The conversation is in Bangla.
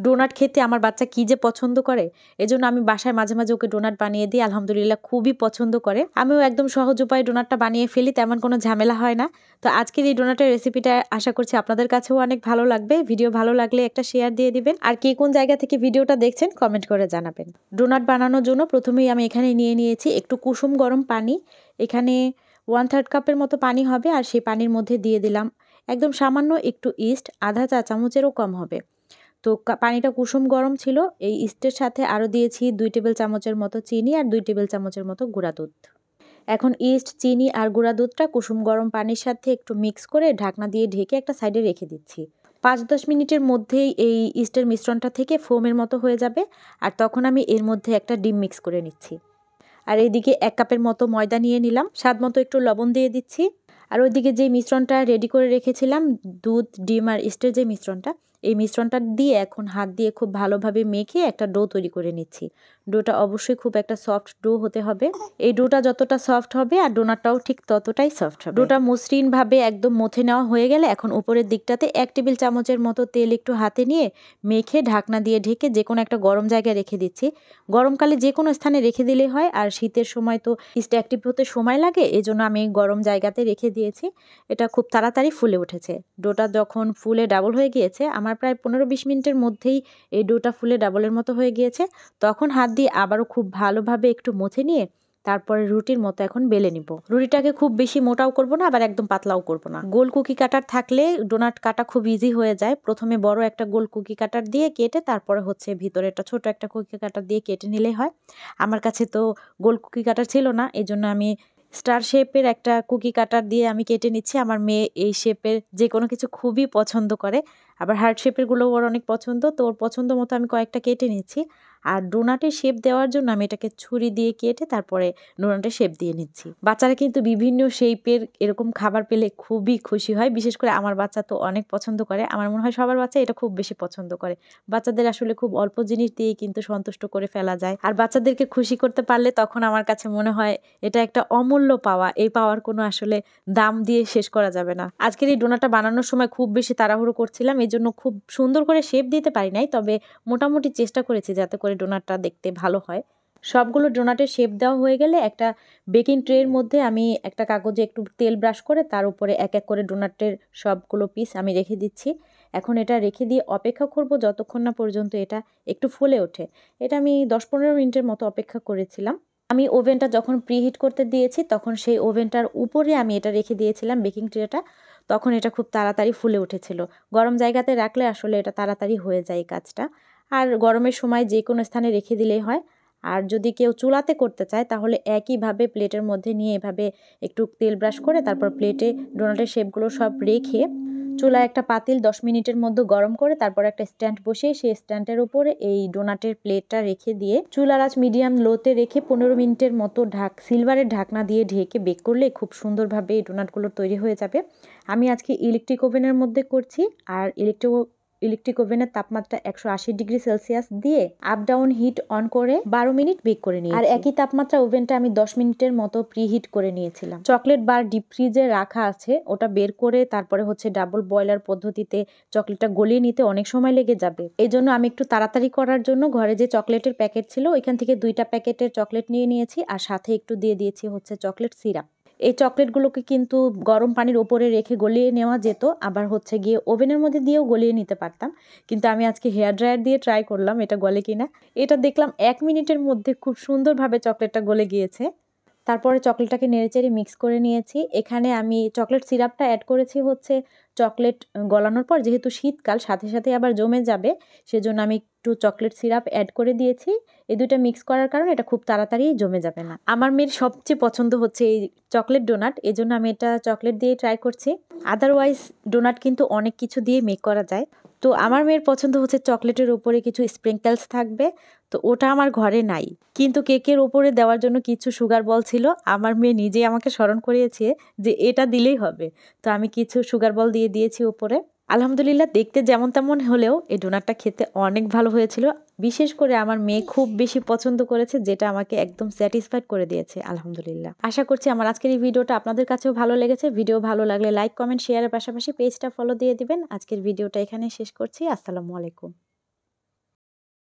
ডোনাট খেতে আমার বাচ্চা কি যে পছন্দ করে, এজন্য আমি বাসায় মাঝে মাঝে ওকে ডোনাট বানিয়ে দিই। আলহামদুলিল্লাহ খুবই পছন্দ করে। আমিও একদম সহজ উপায়ে ডোনাটটা বানিয়ে ফেলি, তেমন কোনো ঝামেলা হয় না। তো আজকের এই ডোনাটের রেসিপিটা আশা করছি আপনাদের কাছেও অনেক ভালো লাগবে। ভিডিও ভালো লাগলে একটা শেয়ার দিয়ে দিবেন, আর কে কোন জায়গা থেকে ভিডিওটা দেখছেন কমেন্ট করে জানাবেন। ডোনাট বানানোর জন্য প্রথমেই আমি এখানে নিয়ে নিয়েছি একটু কুসুম গরম পানি। এখানে 1/3 কাপের মতো পানি হবে, আর সেই পানির মধ্যে দিয়ে দিলাম একদম সামান্য একটু ইস্ট, আধা চা চামচেরও কম হবে। তো পানিটা কুসুম গরম ছিল। এই ইস্টের সাথে আরও দিয়েছি 2 টেবিল চামচের মতো চিনি আর 2 টেবিল চামচের মতো গুঁড়া দুধ। এখন ইস্ট, চিনি আর গুঁড়া দুধটা কুসুম গরম পানির সাথে একটু মিক্স করে ঢাকনা দিয়ে ঢেকে একটা সাইডে রেখে দিচ্ছি। 5-10 মিনিটের মধ্যেই এই ইস্টের মিশ্রণটা থেকে ফোমের মতো হয়ে যাবে, আর তখন আমি এর মধ্যে একটা ডিম মিক্স করে নিচ্ছি। আর এইদিকে 1 কাপের মতো ময়দা নিয়ে নিলাম, স্বাদ মতো একটু লবণ দিয়ে দিচ্ছি। আর ওইদিকে যে মিশ্রণটা রেডি করে রেখেছিলাম, দুধ, ডিম আর ইস্টের যে মিশ্রণটা, এই মিশ্রণটা দিয়ে এখন হাত দিয়ে খুব ভালোভাবে মেখে একটা ডো তৈরি করে নিচ্ছি। ডোটা অবশ্যই খুব একটা সফট ডো হতে হবে। এই ডোটা যতটা সফট হবে আর ডোনাটটাও ঠিক ততটাই সফট হবে। ডোটা মসৃণভাবে একদম মথে নেওয়া হয়ে গেলে এখন উপরের দিকটাতে 1 টেবিল চামচের মতো তেল একটু হাতে নিয়ে মেখে ঢাকনা দিয়ে ঢেকে যে কোনো একটা গরম জায়গায় রেখে দিচ্ছি। গরমকালে যে কোনো স্থানে রেখে দিলেই হয়, আর শীতের সময় তো ইস্ট অ্যাক্টিভ হতে সময় লাগে, এজন্য আমি গরম জায়গাতে রেখে দিয়েছি। এটা খুব তাড়াতাড়ি ফুলে উঠেছে। ডোটা যখন ফুলে ডাবল হয়ে গিয়েছে, আমার প্রায় 15-20 মিনিটের মধ্যেই এই ডোটা ফুলে ডাবলের মতো হয়ে গিয়েছে, তখন হাত দিয়ে আবারও খুব ভালোভাবে একটু মুছে নিয়ে তারপরে রুটির মতো এখন বেলে নিব। রুটিটাকে খুব বেশি মোটাও করব না, আবার একদম পাতলাও করব না। গোল কুকি কাটার থাকলে ডোনাট কাটা খুব ইজি হয়ে যায়। প্রথমে বড় একটা গোল কুকি কাটার দিয়ে কেটে তারপরে হচ্ছে ভিতরে একটা ছোট একটা কুকি কাটার দিয়ে কেটে নিলেই হয়। আমার কাছে তো গোল কুকি কাটার ছিল না, এজন্য আমি স্টার শেপের একটা কুকি কাটার দিয়ে আমি কেটে নিচ্ছি। আমার মেয়ে এই শেপের যে কোনো কিছু খুবই পছন্দ করে, আবার হার্ট শেপেরগুলোও ওর অনেক পছন্দ, তো ওর পছন্দ মতো আমি কয়েকটা কেটে নিচ্ছি। আর ডোনাটের শেপ দেওয়ার জন্য আমি এটাকে ছুরি দিয়ে কেটে তারপরে ডোনাটের শেপ দিয়ে নিচ্ছি। বাচ্চারা কিন্তু বিভিন্ন শেপের এরকম খাবার পেলে খুবই খুশি হয়, বিশেষ করে আমার বাচ্চা তো অনেক পছন্দ করে। আমার মনে হয় সবার বাচ্চা এটা খুব বেশি পছন্দ করে। বাচ্চাদের আসলে খুব অল্প জিনিস দিয়েই কিন্তু সন্তুষ্ট করে ফেলা যায়, আর বাচ্চাদেরকে খুশি করতে পারলে তখন আমার কাছে মনে হয় এটা একটা অমূল্য পাওয়া। এই পাওয়ার কোনো আসলে দাম দিয়ে শেষ করা যাবে না। আজকের এই ডোনাটটা বানানোর সময় খুব বেশি তাড়াহুড়ো করছিলাম, এই জন্য খুব সুন্দর করে শেপ দিতে পারি নাই, তবে মোটামুটি চেষ্টা করেছি যাতে করে ডোনাটটা দেখতে ভালো হয়। সবগুলো ডোনাটের শেপ দেওয়া হয়ে গেলে একটা বেকিং ট্রের মধ্যে আমি একটা কাগজে একটু তেল ব্রাশ করে তার উপরে এক এক করে ডোনাটের সবগুলো পিস আমি রেখে দিচ্ছি। এখন এটা রেখে দিয়ে অপেক্ষা করব যতক্ষণ না পর্যন্ত এটা একটু ফুলে ওঠে। এটা আমি 10-15 মিনিটের মতো অপেক্ষা করেছিলাম। আমি ওভেনটা যখন প্রিহিট করতে দিয়েছি তখন সেই ওভেনটার উপরে আমি এটা রেখে দিয়েছিলাম বেকিং ট্রেটা, তখন এটা খুব তাড়াতাড়ি ফুলে উঠেছিল। গরম জায়গাতে রাখলে আসলে এটা তাড়াতাড়ি হয়ে যায় কাজটা, আর গরমের সময় যে কোনো স্থানে রেখে দিলেই হয়। আর যদি কেউ চুলাতে করতে চায় তাহলে একইভাবে প্লেটের মধ্যে নিয়ে এভাবে একটু তেল ব্রাশ করে তারপর প্লেটে ডোনাটের শেপগুলো সব রেখে চুলায় একটা পাতিল 10 মিনিটের মধ্যে গরম করে তারপর একটা স্ট্যান্ড বসিয়ে সেই স্ট্যান্ডের উপরে এই ডোনাটের প্লেটটা রেখে দিয়ে চুলার আঁচ মিডিয়াম লোতে রেখে 15 মিনিটের মতো সিলভারের ঢাকনা দিয়ে ঢেকে বেক করলে খুব সুন্দরভাবে এই ডোনাটগুলো তৈরি হয়ে যাবে। আমি আজকে ইলেকট্রিক ওভেনের মধ্যে করছি, আর ইলেকট্রিক ওভেনের তাপমাত্রা 180 ডিগ্রি সেলসিয়াস দিয়ে আপ ডাউন হিট অন করে 12 মিনিট বেক করে নিয়েছি। আর একই তাপমাত্রা ওভেনটা আমি 10 মিনিটের মতো প্রিহিট করে নিয়েছিলাম। চকলেট বার ডিপ ফ্রিজে রাখা আছে, ওটা বের করে তারপরে হচ্ছে ডাবল বয়লার পদ্ধতিতে চকলেটটা গলিয়ে নিতে অনেক সময় লেগে যাবে। এই জন্য আমি একটু তাড়াতাড়ি করার জন্য ঘরে যে চকলেটের প্যাকেট ছিল ওইখান থেকে 2টা প্যাকেটের চকলেট নিয়ে নিয়েছি, আর সাথে একটু দিয়ে দিয়েছি হচ্ছে চকলেট সিরাপ। এই চকলেটগুলোকে কিন্তু গরম পানির ওপরে রেখে গলিয়ে নেওয়া যেত, আবার হচ্ছে গিয়ে ওভেনের মধ্যে দিয়েও গলিয়ে নিতে পারতাম, কিন্তু আমি আজকে হেয়ার ড্রায়ার দিয়ে ট্রাই করলাম এটা গলে কিনা। এটা দেখলাম 1 মিনিটের মধ্যে খুব সুন্দরভাবে চকলেটটা গলে গিয়েছে। তারপরে চকলেটটাকে নেড়েচেড়ে মিক্স করে নিয়েছি। এখানে আমি চকলেট সিরাপটা অ্যাড করেছি হচ্ছে চকলেট গলানোর পর, যেহেতু শীতকাল সাথে সাথে আবার জমে যাবে সেজন্য আমি একটু চকলেট সিরাপ অ্যাড করে দিয়েছি। এই দুটো মিক্স করার কারণে এটা খুব তাড়াতাড়ি জমে যাবে না। আমার মেয়ের সবচেয়ে পছন্দ হচ্ছে এই চকলেট ডোনাট, এই জন্য আমি এটা চকলেট দিয়ে ট্রাই করছি। আদারওয়াইজ ডোনাট কিন্তু অনেক কিছু দিয়ে মেক করা যায়, তো আমার মেয়ের পছন্দ হচ্ছে চকলেটের উপরে কিছু স্প্রিঙ্কেলস থাকবে, তো ওটা আমার ঘরে নাই, কিন্তু কেকের ওপরে দেওয়ার জন্য কিছু সুগার বল ছিল। আমার মেয়ে নিজেই আমাকে স্মরণ করিয়েছে যে এটা দিলেই হবে, তো আমি কিছু সুগার বল দিয়ে দিয়েছি উপরে। আলহামদুলিল্লাহ দেখতে যেমন তেমন হলেও এই ডোনাটটা খেতে অনেক ভালো হয়েছিল। বিশেষ করে আমার মেয়ে খুব বেশি পছন্দ করেছে, যেটা আমাকে একদম স্যাটিসফাইড করে দিয়েছে আলহামদুলিল্লাহ। আশা করছি আমার আজকের এই ভিডিওটা আপনাদের কাছেও ভালো লেগেছে। ভিডিও ভালো লাগলে লাইক, কমেন্ট, শেয়ারের পাশাপাশি পেজটা ফলো দিয়ে দিবেন। আজকের ভিডিওটা এখানে শেষ করছি। আসসালামু আলাইকুম।